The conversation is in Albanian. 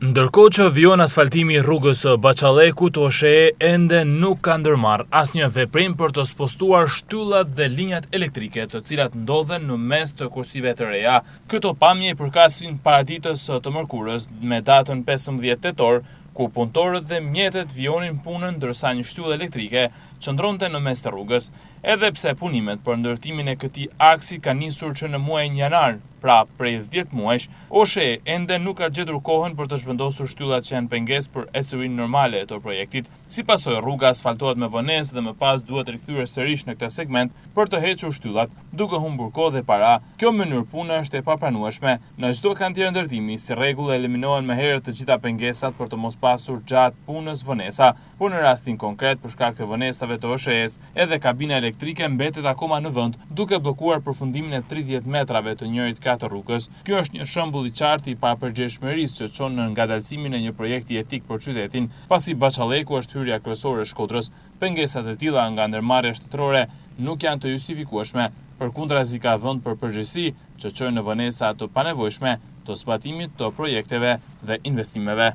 Ndërkohë që vijon asfaltimi i rrugës Bacallekut, OSHE ende nuk ka ndërmarrë asnjë veprim për të spostuar shtyllat dhe linjat elektrike, të cilat ndodhen në mes të kursive të reja. Këto pamje i përkasin paraditës të mërkurës me datën 15 tetor, ku punëtorët dhe mjetet vijonin punën ndërsa një shtyllë elektrike qëndronte në mes të rrugës. Edhe pse punimet për ndërtimin e këtij aksi ka nisur që në muajin janar, pra prej 10 muajsh, OSHE ende nuk ka gjetur kohën për të zhvendosur shtyllat që janë pengesë për ecurinë normale të projektit. Si pasojë, rruga asfaltohet me vonesë dhe më pas duhet rikthyer sërish në këtë segment për të hequr shtyllat, duke humbur kohë dhe para. Kjo mënyrë pune është e papranueshme. Në çdo kantier ndërtimi, si rregull, eliminohen më herët të gjitha pengesat për të mos pasur gjatë punës vonesa, por në rastin konkret për shkak të vonesave të OSHE-s, edhe kabina elektrike mbetet akoma në vend, duke bllokuar përfundimin e 30 metrave të njëjit krah të rrugës. Ky është një shembull i qartë i papërgjegjshmërisë që çon në ngadalësimin e një projekti etik për qytetin, pasi Bacalleku është hyrja kryesore e Shkodrës. Pengesat e tilla nga ndërmarrja shtetërore nuk janë të justifikueshme, përkundrazi ka vend për përgjegjësi që çojnë në vonesa të panevojshme të zbatimit të projekteve dhe investimeve.